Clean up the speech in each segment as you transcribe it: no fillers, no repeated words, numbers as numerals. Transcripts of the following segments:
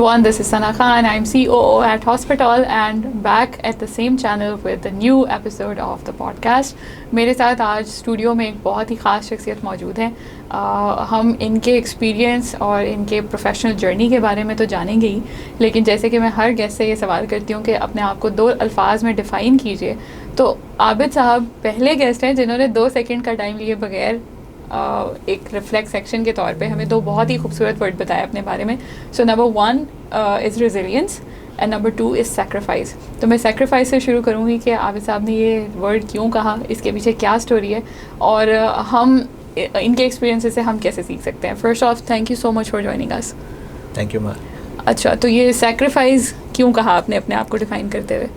everyone, this is Sana Khan. I'm COO at Hospital and back at the same channel with a new episode of the podcast. मेरे साथ आज studio में एक बहुत ही ख़ास शख्सियत मौजूद है. हम इनके एक्सपीरियंस और इनके प्रोफेशनल जर्नी के बारे में तो जानेंगे ही, लेकिन जैसे कि मैं हर गेस्ट से ये सवाल करती हूँ कि अपने आप को 2 अल्फाज में डिफ़ाइन कीजिए. तो आबिद साहब पहले गेस्ट हैं जिन्होंने 2 सेकंड का टाइम लिए बगैर एक रिफ्लेक्स सेक्शन के तौर पे हमें 2 बहुत ही खूबसूरत वर्ड बताया अपने बारे में. So number 1 is resilience and number 2 is sacrifice. तो मैं सेक्रीफाइस से शुरू करूँगी कि आबिद साहब ने ये वर्ड क्यों कहा, इसके पीछे क्या स्टोरी है और हम इनके एक्सपीरियंसेस से हम कैसे सीख सकते हैं. First of thank you so much for joining us. Thank you ma'am. अच्छा, तो ये सेक्रीफाइस क्यों कहा आपने अपने आप को डिफाइन करते हुए?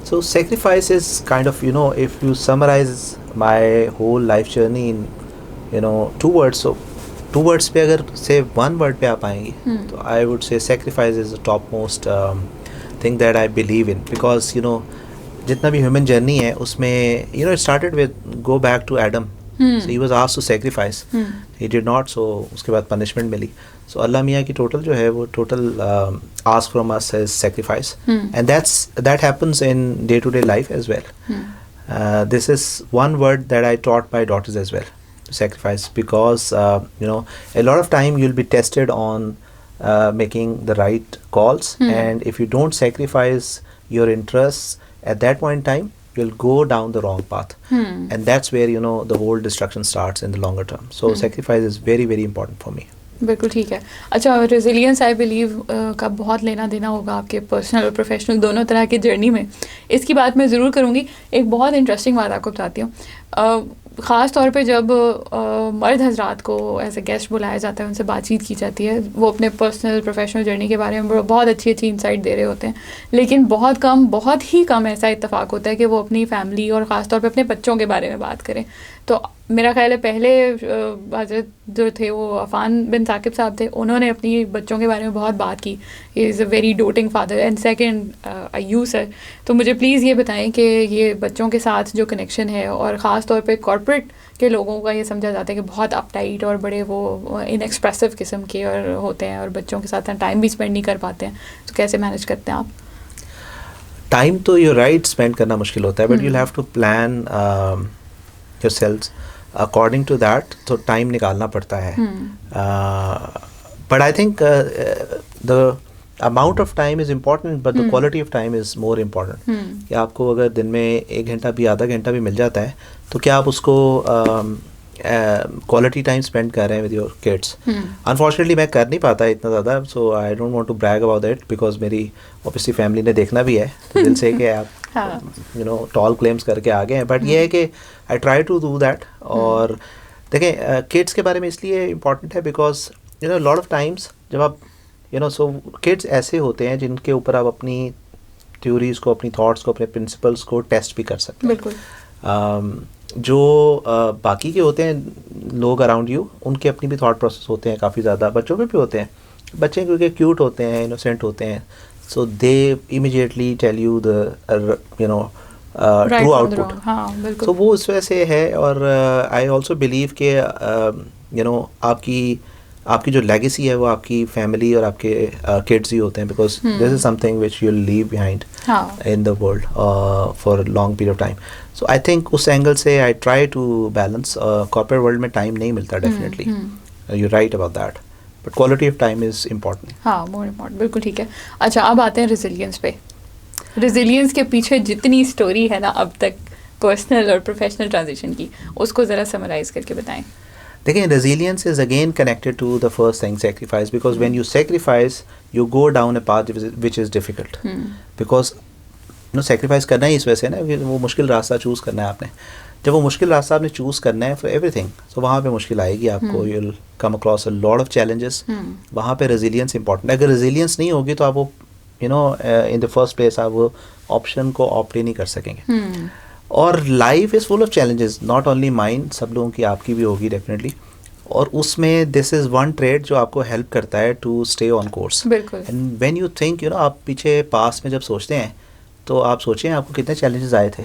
So sacrifice is kind of, if you summarize my whole life journey in 2 words, so 2 words पे अगर say 1 word पे आप आएंगी तो I would say sacrifice is the topmost thing that I believe in, because जितना भी human journey है उसमें it started with go back to Adam. So he was asked to sacrifice. He did not, so उसके बाद punishment मिली. So अल्लाह मियाँ की total जो है वो total ask from us is sacrifice. And that happens in day-to-day life as well. This is one word that I taught my daughters as well, sacrifice, because a lot of time you'll be tested on making the right calls, and if you don't sacrifice your interests at that point in time, you'll go down the wrong path. And that's where the whole destruction starts in the longer term. So sacrifice is very, very important for me. बिल्कुल ठीक है. अच्छा, resilience I believe का बहुत लेना देना होगा आपके पर्सनल और प्रोफेशनल दोनों तरह की जर्नी में. इसकी बात मैं ज़रूर करूँगी. एक बहुत इंटरेस्टिंग बात आपको बताती हूँ. ख़ास तौर पे जब मर्द हजरात को एज ए गेस्ट बुलाया जाता है, उनसे बातचीत की जाती है, वो अपने पर्सनल प्रोफेशनल जर्नी के बारे में बहुत अच्छी इंसाइट दे रहे होते हैं, लेकिन बहुत ही कम ऐसा इत्तेफाक होता है कि वो अपनी फैमिली और ख़ास तौर पे अपने बच्चों के बारे में बात करें. तो मेरा ख्याल है पहले हजरत जो थे वो अफ़ान बिन साकिब साहब थे, उन्होंने अपनी बच्चों के बारे में बहुत बात की. He is a very doting father. And second Ayyub sir, तो मुझे प्लीज़ ये बताएं कि ये बच्चों के साथ जो कनेक्शन है, और ख़ास तौर पे कॉर्पोरेट के लोगों का ये समझा जाता है कि बहुत अपटाइट और बड़े वो इनएक्सप्रेसिव किस्म के और होते हैं और बच्चों के साथ टाइम भी स्पेंड नहीं कर पाते हैं, तो कैसे मैनेज करते हैं आप? टाइम तो you're right स्पेंड करना मुश्किल होता है, but you'll have to plan yourselves according to that, तो टाइम निकालना पड़ता है. But I think the amount of time is important, but the quality of time is more important. कि आपको अगर दिन में 1 घंटा भी आधा घंटा भी मिल जाता है तो क्या आप उसको क्वालिटी टाइम स्पेंड कर रहे हैं विद योर किड्स. अनफॉर्चुनेटली मैं कर नहीं पाता इतना ज़्यादा, so I don't want to brag about that, because मेरी ऑब्वियसली फैमिली ने देखना भी है, तो दिल से कि आप टॉल क्लेम्स करके आ गए हैं. बट ये है कि I try to do that. और देखें किड्स के बारे में इसलिए इम्पॉर्टेंट है बिकॉज लॉट ऑफ टाइम्स जब आप सो किड्स ऐसे होते हैं जिनके ऊपर आप अपनी थ्योरीज को, अपनी थॉट्स को, अपने प्रिंसिपल्स को टेस्ट भी कर सकते हैं. बिल्कुल. जो बाकी के होते हैं लोग अराउंड यू, उनके अपनी भी थॉट प्रोसेस होते हैं काफ़ी ज़्यादा. बच्चों पे भी होते हैं. बच्चे क्योंकि क्यूट होते हैं, इनोसेंट होते हैं, so they immediately tell you the true output. तो वो इस वजह से है. और आई ऑल्सो बिलीव के आपकी जो लेगेसी है वो आपकी फैमिली और आपके किड्स ही होते हैं, because this is something which you leave behind in the world for long period of time. So I think उस एंगल से I try to balance. Corporate world में टाइम नहीं मिलता definitely, you right about that, but quality of time is important. हाँ, more important. बिल्कुल ठीक है. अच्छा, अब आते हैं रेजिलियंस पे. रेजिलियंस के पीछे जितनी स्टोरी है ना अब तक पर्सनल और प्रोफेशनल ट्रांजिशन की, उसको ज़रा समराइज करके बताएं. देखिए, resilience is again connected to the first thing, sacrifice, because when you sacrifice you go down a path which is difficult. Because sacrifice करना ही इस वजह से ना, वो मुश्किल रास्ता चूज़ करना है आपने. जब वो मुश्किल रास्ता आपने चूज़ करना है for everything, so वहाँ पे मुश्किल आएगी आपको. you'll come across a lot of challenges. वहाँ पे resilience important है. अगर resilience नहीं होगी तो आप वो in the first place आप वो ऑप्शन को ऑप्ट ही नहीं कर सकेंगे. और life is full of challenges, not only mine, सब लोगों की, आपकी भी होगी डेफिनेटली. और उसमें दिस इज़ वन ट्रेड जो आपको हेल्प करता है टू स्टे ऑन कोर्स. बिल्कुल. एंड व्हेन यू थिंक आप पीछे पास में जब सोचते हैं तो आप सोचें आपको कितने चैलेंजेस आए थे,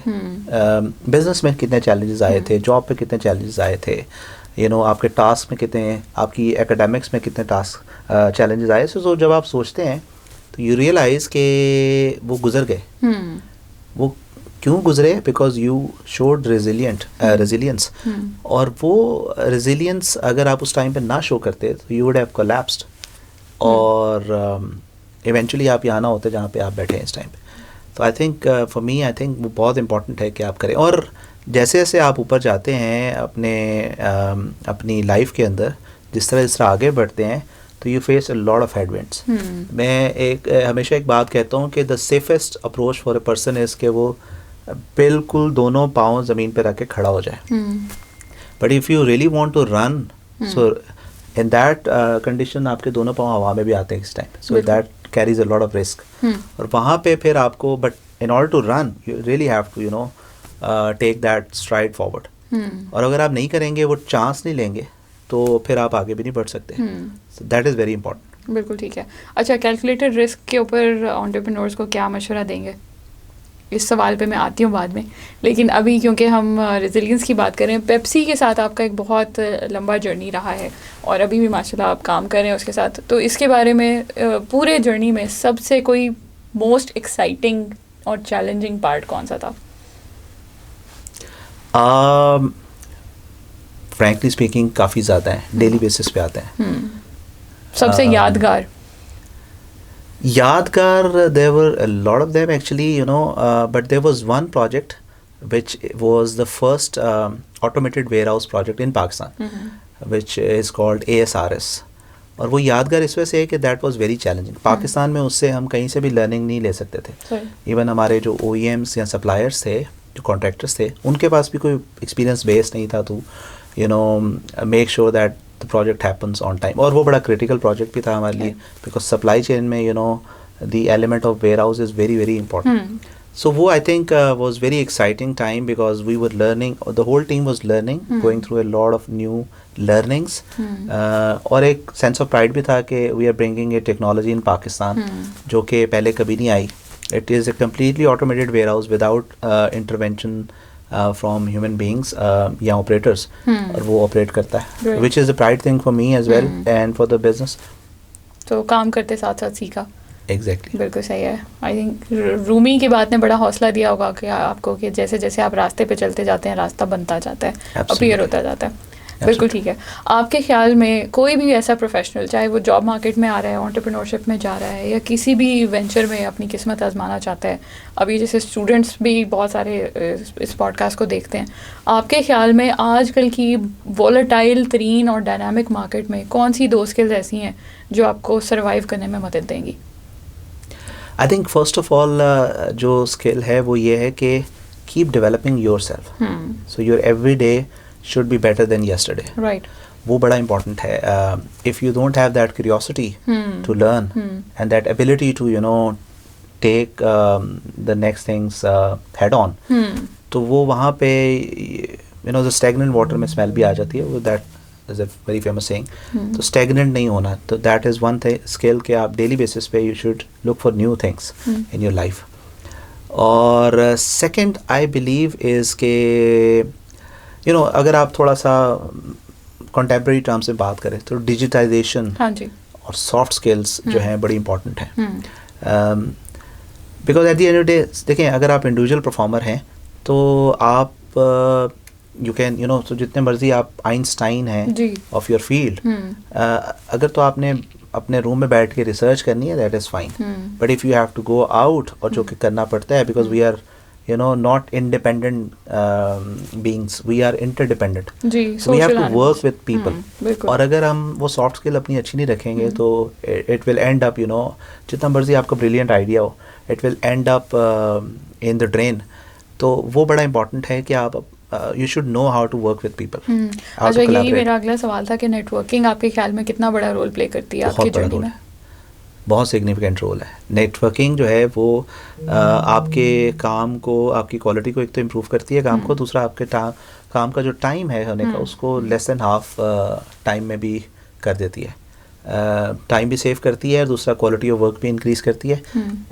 बिजनेस में कितने चैलेंजेस आए थे, जॉब पे कितने चैलेंजेस आए थे, आपके टास्क में कितने, आपकी एकेडमिक्स में कितने टास्क challenges आए, so जब आप सोचते हैं तो you realize कि वो गुजर गए. वो क्यों गुजरे? Because you showed resilience. और वो रेजिलियंस अगर आप उस टाइम पे ना शो करते तो यू वुड हैव कोलैप्स्ड, और इवेंचुअली आप यहाँ ना होते जहाँ पे आप बैठे हैं इस टाइम पे. तो I think for me, I think वो बहुत इंपॉर्टेंट है कि आप करें. और जैसे जैसे आप ऊपर जाते हैं अपनी लाइफ के अंदर, जिस तरह आगे बढ़ते हैं, तो you face a lot of headwinds. मैं हमेशा एक बात कहता हूँ कि the safest approach for a person is कि वो बिल्कुल दोनों पाँव ज़मीन पे रख के खड़ा हो जाए. But if you really want to run, so in that condition आपके दोनों पाँव हवा में भी आते हैं इस time, so that carries a lot of risk. और वहाँ पे फिर आपको, but in order to run you really have to you know take that stride forward. और अगर आप नहीं करेंगे, वो चांस नहीं लेंगे, तो फिर आप आगे भी नहीं बढ़ सकते. So that is very important. बिल्कुल ठीक है. अच्छा, कैलकुलेटेड रिस्क के ऊपर एंटरप्रेन्योर्स को क्या मशवरा देंगे? इस सवाल पे मैं आती हूँ बाद में, लेकिन अभी क्योंकि हम रेजिलियंस की बात करें, पेप्सी के साथ आपका एक बहुत लंबा जर्नी रहा है और अभी भी माशाल्लाह आप काम कर रहे हैं उसके साथ. तो इसके बारे में पूरे जर्नी में सबसे कोई मोस्ट एक्साइटिंग और चैलेंजिंग पार्ट कौन सा था? फ्रैंकली स्पीकिंग काफ़ी ज़्यादा है, डेली बेसिस पे आते हैं. सबसे यादगार, there were a lot of them actually, you know, but there was one project which was the first automated warehouse project in Pakistan, which is called ASRS. और वो यादगार इस वजह से है कि that was very challenging. Pakistan में उससे हम कहीं से भी लर्निंग नहीं ले सकते थे. इवन हमारे जो OEMs या सप्लायर्स थे, जो कॉन्ट्रैक्टर्स थे, उनके पास भी कोई एक्सपीरियंस बेस नहीं था to you know make sure that the project happens on time. और वो बड़ा critical project भी था हमारे लिए, because supply chain में you know the element of warehouse is very very important. So वो I think was very exciting time because we were learning, the whole team was learning, going through a lot of new learnings. और एक sense of pride भी था कि we are bringing a technology in Pakistan जो कि पहले कभी नहीं आई. It is a completely automated warehouse without intervention from human beings या operators, और वो operate करता है, which is a pride thing for me as well and for the business. तो काम करते साथ साथ सीखा. Exactly. बिल्कुल सही है. आई थिंक रूमी की बात ने बड़ा हौसला दिया होगा कि आपको, कि जैसे जैसे आप रास्ते पे चलते जाते हैं रास्ता बनता जाता है, अपीयर होता जाता है. बिल्कुल ठीक है. आपके ख्याल में कोई भी ऐसा प्रोफेशनल, चाहे वो जॉब मार्केट में आ रहा है, एंटरप्रेन्योरशिप में जा रहा है, या किसी भी वेंचर में अपनी किस्मत आजमाना चाहता है, अभी जैसे स्टूडेंट्स भी बहुत सारे इस पॉडकास्ट को देखते हैं, आपके ख्याल में आजकल की वॉलेटाइल तरीन और डायनामिक मार्केट में कौन सी 2 स्किल्स ऐसी हैं जो आपको सर्वाइव करने में मदद देंगी? I think first of all जो स्किल है वो ये है कि keep developing your self. So your every day should be better than yesterday. Right. वो बड़ा important है. If you don't have that curiosity to learn and that ability to you know take the next things head on, तो वो वहाँ पे you know the stagnant water में smell भी आ जाती है. वो that is a very famous saying. तो stagnant नहीं होना. तो that is one skill कि आप daily basis पे you should look for new things in your life. और second I believe is कि you know, अगर आप थोड़ा सा contemporary terms में बात करें तो डिजिटाइजेशन और सॉफ्ट स्किल्स जो हैं बड़ी इंपॉर्टेंट हैं. Because at the end of the day देखें, अगर आप इंडिविजुअल परफॉर्मर हैं तो आप यू कैन यू नो, तो जितने मर्जी आप आइंस्टाइन हैं ऑफ योर फील्ड, अगर तो आपने अपने रूम में बैठ के रिसर्च करनी है, that is fine. But if you have to go out, और जो कि करना पड़ता है, because we are you know not independent beings, we are interdependent. So we have to work with people. और अगर हम वो सॉफ्ट स्किल अपनी अच्छी नहीं रखेंगे तो it will end up you know, जितना मर्जी आपका ब्रिलियंट आइडिया हो, it will end up in the drain. तो वो बड़ा इंपॉर्टेंट है कि आप you should know how to work with people. अच्छा, यही मेरा अगला सवाल था कि नेटवर्किंग आपके ख्याल में कितना बड़ा रोल प्ले करती है आपकी जर्नी में? बहुत सिग्निफिकेंट रोल है. नेटवर्किंग जो है वो आपके काम को, आपकी क्वालिटी को एक तो इम्प्रूव करती है काम को, दूसरा आपके काम का जो टाइम है होने का उसको लेस देन हाफ टाइम में भी कर देती है. टाइम भी सेव करती है, दूसरा क्वालिटी ऑफ वर्क भी इंक्रीज करती है.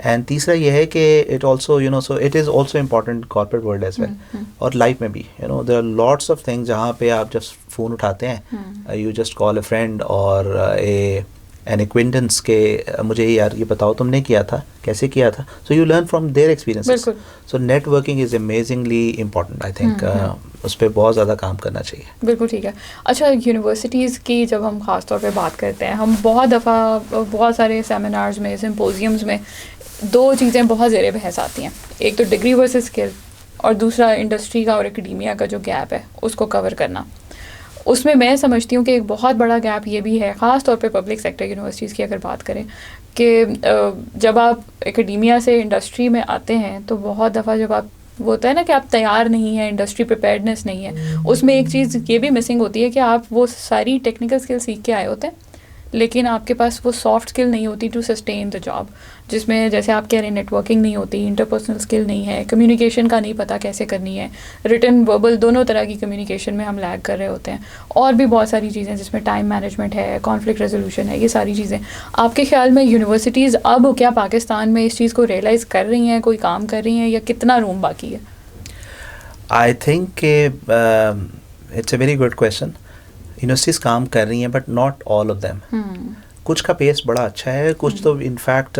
एंड तीसरा ये है कि it also you know, so it is also important corporate world as well, और लाइफ में भी you know there are lots of things जहाँ पे आप जस्ट फ़ोन उठाते हैं, you just call a friend और ए एन एक्विंटेंस के मुझे यार ये बताओ तुमने किया था, कैसे किया था, so you learn from their experiences. So networking is amazingly important. I think उस पर बहुत ज़्यादा काम करना चाहिए. बिल्कुल ठीक है. अच्छा, यूनिवर्सिटीज़ की जब हम ख़ास तौर पे बात करते हैं, हम बहुत दफ़ा बहुत सारे सेमिनार्स में, सिम्पोजियम्स में 2 चीज़ें बहुत ज़ेरे बहस आती हैं. एक तो डिग्री वर्सेस स्किल, और दूसरा इंडस्ट्री का और एकेडेमिया का जो गैप है उसको कवर करना. उसमें मैं समझती हूँ कि एक बहुत बड़ा गैप ये भी है, ख़ास तौर पे पब्लिक सेक्टर यूनिवर्सिटीज़ की अगर बात करें, कि जब आप एकेडेमिया से इंडस्ट्री में आते हैं तो बहुत दफ़ा जब आप, वो होता है ना कि आप तैयार नहीं हैं, इंडस्ट्री प्रिपेयर्डनेस नहीं है, उसमें एक चीज़ ये भी मिसिंग होती है कि आप वो सारी टेक्निकल स्किल सीख के आए होते हैं, लेकिन आपके पास वो सॉफ्ट स्किल नहीं होती टू सस्टेन द जॉब, जिसमें जैसे आप कह रहे हैं नेटवर्किंग नहीं होती, इंटरपर्सनल स्किल नहीं है, कम्युनिकेशन का नहीं पता कैसे करनी है, रिटन वर्बल दोनों तरह की कम्युनिकेशन में हम लैग कर रहे होते हैं, और भी बहुत सारी चीज़ें जिसमें टाइम मैनेजमेंट है, कॉन्फ्लिक्ट रेजोल्यूशन है, ये सारी चीज़ें. आपके ख्याल में यूनिवर्सिटीज़ अब क्या पाकिस्तान में इस चीज़ को रियलाइज़ कर रही हैं, कोई काम कर रही हैं, या कितना रूम बाकी है? I think it's a very good question. Universities काम कर रही हैं but not all of them. कुछ का पेस बड़ा अच्छा है, कुछ तो इनफैक्ट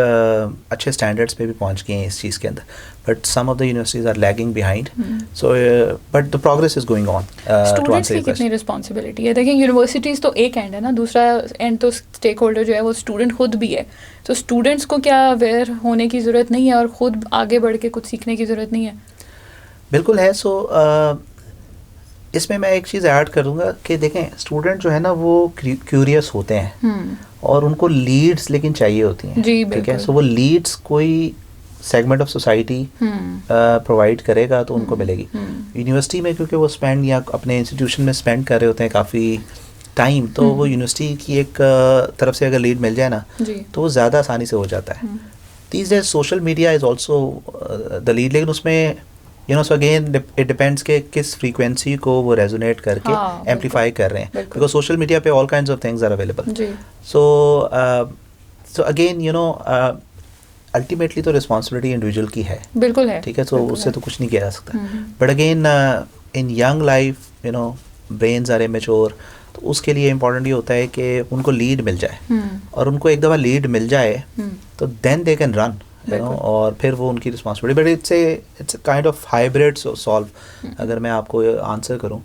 अच्छे स्टैंडर्ड्स पे भी पहुंच गए हैं इस चीज़ के अंदर, but some of the universities are lagging behind. So but the progress is going on. Students की कितनी रिस्पॉन्सिबिलिटी है? देखिए, यूनिवर्सिटीज़ तो एक एंड है ना, दूसरा एंड तो स्टेक होल्डर जो है वो स्टूडेंट खुद भी है. तो स्टूडेंट्स को क्या अवेयर होने की ज़रूरत नहीं है और ख़ुद आगे बढ़ के कुछ सीखने की ज़रूरत नहीं है? बिल्कुल है. सो इसमें मैं एक चीज़ ऐड करूँगा कि देखें, स्टूडेंट जो है ना वो क्यूरियस होते हैं और उनको लीड्स लेकिन चाहिए होती हैं. ठीक है. सो वो लीड्स कोई सेगमेंट ऑफ सोसाइटी प्रोवाइड करेगा तो उनको मिलेगी. यूनिवर्सिटी में क्योंकि वो स्पेंड या अपने इंस्टीट्यूशन में स्पेंड कर रहे होते हैं काफ़ी टाइम, तो वो यूनिवर्सिटी की एक तरफ से अगर लीड मिल जाए ना तो वो ज़्यादा आसानी से हो जाता है. These days social media is also the lead, लेकिन उसमें सो अगेन इट डिपेंड्स के किस फ्रीक्वेंसी को वो रेजोनेट करके एम्पलीफाई कर रहे हैं, बिकॉज सोशल मीडिया पे all kinds of things are available. So again ultimately तो रिस्पॉन्सिबिलिटी इंडिविजुअल की है. बिल्कुल है. ठीक है. तो उससे तो कुछ नहीं किया जा सकता. But again in young life brains are immature, तो उसके लिए इम्पोर्टेंट ये होता है कि उनको लीड मिल जाए, और उनको एक दफ़ा लीड मिल जाए तो देन दे कैन रन, और फिर वो उनकी responsibility. But it's kind of hybrid solve. अगर मैं आपको आंसर करूं,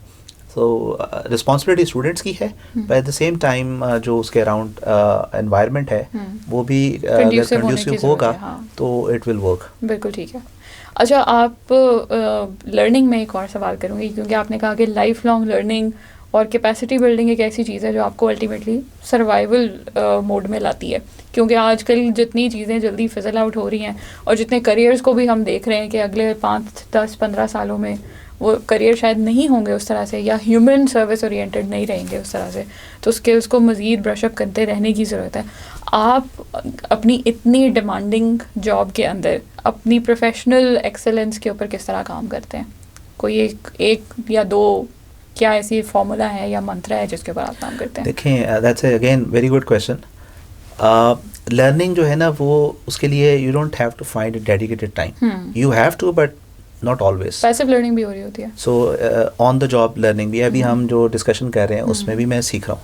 सो रिस्पॉन्सिबिलिटी स्टूडेंट्स की है, but at the same time जो उसके अराउंड एनवायरनमेंट है वो भी अगर कंड्यूसिव होगा तो इट विल वर्क. बिल्कुल ठीक है. अच्छा, आप लर्निंग में एक और सवाल करूँगी, क्योंकि आपने कहा कि लाइफ लॉन्ग लर्निंग और कैपेसिटी बिल्डिंग एक ऐसी चीज़ है जो आपको अल्टीमेटली सर्वाइवल मोड में लाती है, क्योंकि आजकल जितनी चीज़ें जल्दी फिजल आउट हो रही हैं और जितने करियर्स को भी हम देख रहे हैं कि अगले 5, 10, 15 सालों में वो करियर शायद नहीं होंगे उस तरह से, या ह्यूमन सर्विस ओरिएंटेड नहीं रहेंगे उस तरह से, तो स्किल्स को मज़ीद ब्रशअप करते रहने की ज़रूरत है. आप अपनी इतनी डिमांडिंग जॉब के अंदर अपनी प्रोफेशनल एक्सेलेंस के ऊपर किस तरह काम करते हैं? कोई एक या 2 क्या ऐसी फॉर्मूला है या मंत्र है जिसके ऊपर आप काम करते हैं? देखें, that's again very good question. Learning जो है ना वो उसके लिए you don't have to find a dedicated time. You have to, but not always. Passive learning भी हो रही होती है. So on the job learning भी अभी हम जो डिस्कशन कर रहे हैं उसमें भी मैं सीख रहा हूँ.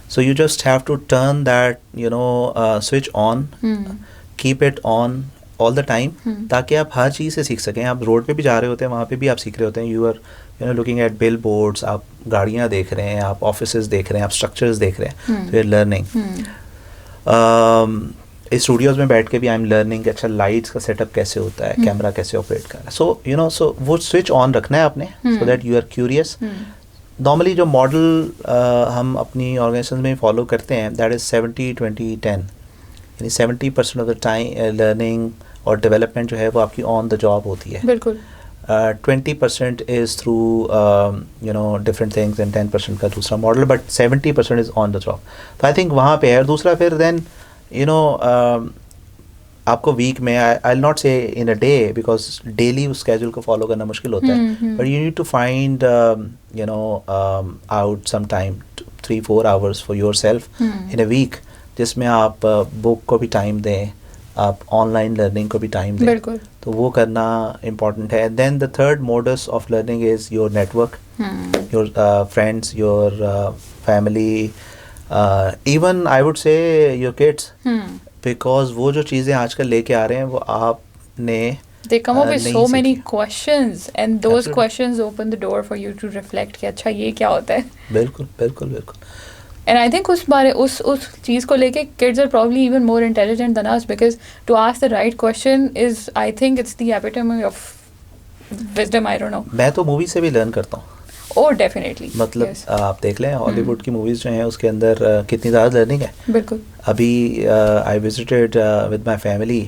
So you just have to turn that switch on, keep it on all the time, ताकि आप हर चीज़ से सीख सकें. आप रोड पे भी जा रहे होते हैं, वहाँ पे भी आप सीख रहे होते हैं. You are looking at billboards, आप गाड़ियाँ देख रहे हैं, आप ऑफिसेज देख रहे हैं, आप स्ट्रक्चर्स देख रहे हैं, तो यू आर लर्निंग. स्टूडियोज़ में बैठ के भी आई एम लर्निंग. अच्छा, लाइट्स का सेटअप कैसे होता है, कैमरा कैसे ऑपरेट कर रहा है. सो वो स्विच ऑन रखना है आपने, so that you are curious. Normally जो मॉडल हम अपनी ऑर्गेनाइजेशन में फॉलो करते हैं, दैट इज़ 70-20-10. यानी 70% ऑफ द टाइम लर्निंग और डेवलपमेंट जो है वो आपकी ऑन द जॉब होती है. बिल्कुल. 20% is through different things, and 10% का दूसरा model, but 70% is on the job. तो आई थिंक वहाँ पे है. और दूसरा फिर देन आपको वीक में, आई will not say in a day, because daily उस स्केड्यूल को फॉलो करना मुश्किल होता है, but you need to find out some time 3-4 hours for yourself in a week, जिसमें आप बुक को भी टाइम दें, आप ऑनलाइन लर्निंग को भी टाइम दें. बिल्कुल. तो वो करना इम्पॉर्टेंट है. Then the third modus of learning is your network, your friends, your family, even I would say your kids, because वो जो चीज़ें आजकल लेके आ रहे हैं वो आपने they come up with नहीं so many सीखी। questions and those Absolutely. questions open the door for you to reflect कि अच्छा ये क्या होता है। बिल्कुल बिल्कुल बिल्कुल। And I think उस चीज़ को लेके kids are probably even more intelligent than us because to ask the right question is, I think it's the epitome of wisdom. I don't know. मैं तो मूवी से भी लर्न करता हूँ। Oh, definitely. मतलब Yes. आप देख लें हॉलीवुड की मूवीज़ जो हैं उसके अंदर कितनी ज़्यादा लर्निंग है। बिल्कुल। अभी I visited with my family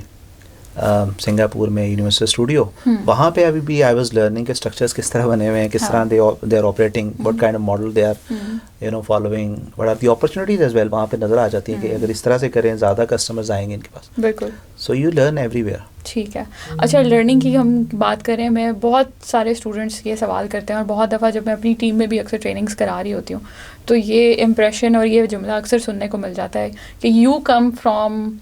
Singapore में यूनिवर्सल स्टूडियो। वहाँ पे अभी भी आई वाज लर्निंग के स्ट्रक्चर्स किस तरह बने हुए हैं, किस तरह they are operating, what kind of model they are following, what are the opportunities as well. वहाँ पे नज़र आ जाती है कि अगर इस तरह से करें ज़्यादा कस्टमर्स आएंगे इनके पास। बिल्कुल। So you learn everywhere. ठीक है। अच्छा, लर्निंग की हम बात करें, मैं बहुत सारे स्टूडेंट्स ये सवाल करते हैं और बहुत दफ़ा जब मैं अपनी टीम में भी अक्सर ट्रेनिंग्स करा रही होती हूँ तो ये इम्प्रेशन और ये जुमला अक्सर सुनने को मिल जाता है कि you come from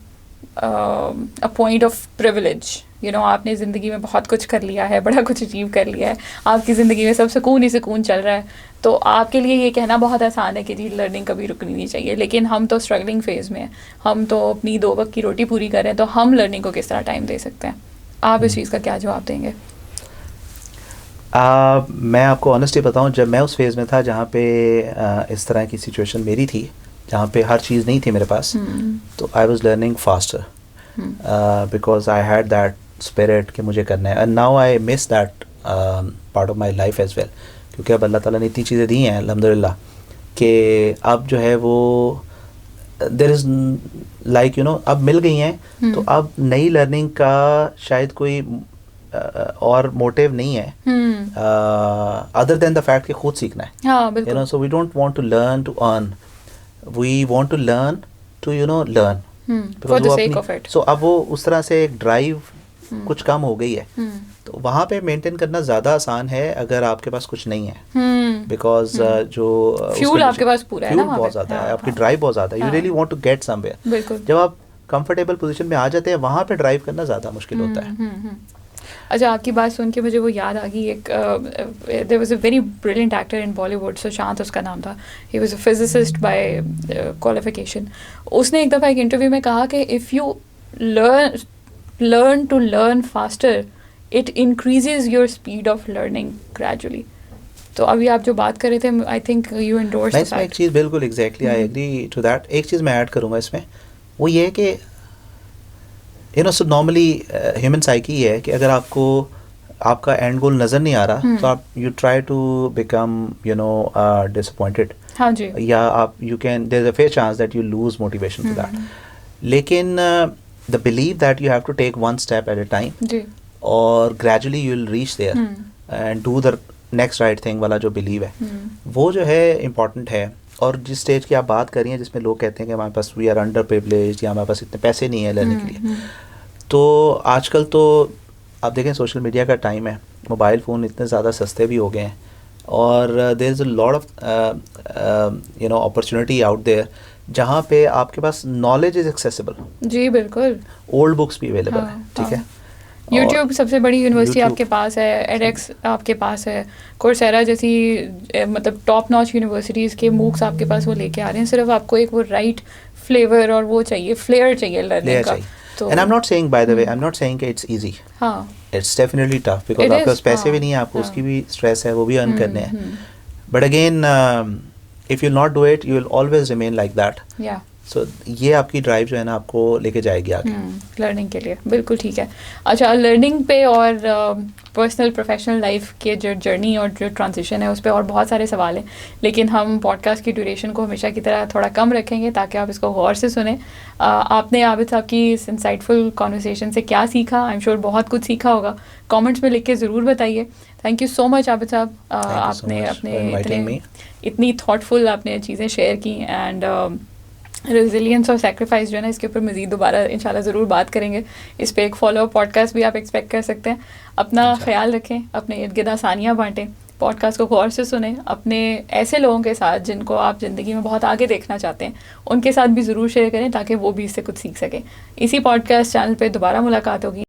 a point of privilege, you know, आपने ज़िंदगी में बहुत कुछ कर लिया है, बड़ा कुछ अचीव कर लिया है, आपकी ज़िंदगी में सब सुकून ही सुकून चल रहा है, तो आपके लिए ये कहना बहुत आसान है कि जी लर्निंग कभी रुकनी नहीं चाहिए। लेकिन हम तो स्ट्रगलिंग फेज़ में हैं, हम तो अपनी 2 वक्त की रोटी पूरी कर रहे हैं, तो हम लर्निंग को किस तरह टाइम दे सकते हैं? आप इस चीज़ का क्या जवाब देंगे? मैं आपको ऑनेस्टली बताऊं, जब मैं उस फेज़ में था जहाँ पे इस तरह की सिचुएशन मेरी थी, जहाँ पे हर चीज़ नहीं थी मेरे पास, तो I was learning faster because I had that spirit कि मुझे करना है। And now I miss that part of my life as well, क्योंकि अब अल्लाह ताला ने इतनी चीज़ें दी हैं अल्हम्दुलिल्लाह कि अब जो है वो देयर इज़ लाइक अब मिल गई हैं, तो अब नई लर्निंग का शायद कोई और मोटिव नहीं है अदर देन द फैक्ट कि खुद सीखना है। हाँ, बिल्कुल। So we don't want to learn to earn, we want to learn to learn for the sake of it. So अब वो उस तरह से एक ड्राइव कुछ कम हो गई है, तो वहाँ पे मेंटेन करना ज़्यादा आसान है अगर आपके पास कुछ नहीं है, बिकॉज जो फ्यूल आपके पास पूरा है ना, बहुत ज़्यादा है, आपकी ड्राइव बहुत ज़्यादा है, you really want to get somewhere. बिल्कुल। जब आप कंफर्टेबल पोजीशन में आ जाते हैं वहाँ पे ड्राइव करना ज़्यादा मुश्किल होता है। अच्छा, आपकी बात सुन के मुझे वो याद आ गई, एक there was a very brilliant actor in Bollywood, Sushant उसका नाम था, he was a physicist by qualification. उसने एक दफ़ा एक इंटरव्यू में कहा कि if you learn to learn faster, it increases your speed of learning gradually. तो अभी आप जो बात कर रहे थे, I think you endorse the मैं इसमें एक चीज़ बिल्कुल exactly I agree to that. एक चीज़ मैं ऐड करूँगा इसमें, वो ये है कि सो नॉर्मली ह्यूमन साइकी है कि अगर आपको आपका एंड गोल नज़र नहीं आ रहा तो आप you try to become disappointed. हाँ जी। या आप you can, there is a fair chance that you lose motivation for that. लेकिन the belief that you have to take one step at a time, और gradually you will reach there and do the next right thing वाला जो belief है, वो जो है important है। और जिस स्टेज की आप बात कर रही हैं जिसमें लोग कहते हैं कि हमारे पास we are under privileged या हमारे पास इतने पैसे नहीं है लर्निंग के लिए, तो आजकल तो आप देखें सोशल मीडिया का टाइम है, मोबाइल फ़ोन इतने ज़्यादा सस्ते भी हो गए हैं, और there is a lot of opportunity out there जहाँ पे आपके पास नॉलेज इज एक्सेसिबल। जी बिल्कुल। ओल्ड बुक्स भी अवेलेबल है, ठीक है। यूट्यूब सबसे बड़ी यूनिवर्सिटी आपके पास है, एडेक्स आपके पास है, कोर्सेरा जैसी मतलब टॉप नॉच यूनिवर्सिटीज़ के मूक्स आपके पास वो लेके आ रहे हैं। सिर्फ आपको एक वो राइट फ्लेवर और वो चाहिए, फ्लेयर चाहिए लर्निंग का। तो and I am not saying, by the way, I am not saying कि इट्स इजी। हाँ, इट्स डेफिनेटली टफ बिकॉज आपके पास पैसे भी नहीं है, आपको उसकी भी स्ट्रेस है, वो भी अर्न करने हैं। But again if you'll not do it, you will always remain like that. Yeah. So ये आपकी ड्राइव जो है ना आपको लेके जाएगी आगे लर्निंग के लिए। बिल्कुल ठीक है। अच्छा, लर्निंग पे और पर्सनल प्रोफेशनल लाइफ के जो जर्नी और जो ट्रांजिशन है उस पर और बहुत सारे सवाल हैं, लेकिन हम पॉडकास्ट की ड्यूरेशन को हमेशा की तरह थोड़ा कम रखेंगे ताकि आप इसको गौर से सुने। आपने आबिद साहब की इस इंसाइटफुल कॉन्वर्सेशन से क्या सीखा? आई एम श्योर बहुत कुछ सीखा होगा। कमेंट्स में लिख के ज़रूर बताइए। Thank you so much Abid साहब, आपने अपने इतनी थॉटफुल आपने चीज़ें शेयर की। एंड रेजिलियंस और सेक्रीफाइस जो है ना, इसके ऊपर मज़ीद दोबारा इंशाल्लाह ज़रूर बात करेंगे। इस पर एक फॉलो अप पॉडकास्ट भी आप एक्सपेक्ट कर सकते हैं। अपना ख्याल रखें, अपने इर्द गिर्द आसानियाँ बांटें, पॉडकास्ट को गौर से सुने, अपने ऐसे लोगों के साथ जिनको आप ज़िंदगी में बहुत आगे देखना चाहते हैं उनके साथ भी ज़रूर शेयर करें ताकि वो भी इससे कुछ सीख सकें। इसी पॉडकास्ट चैनल पे दोबारा मुलाकात होगी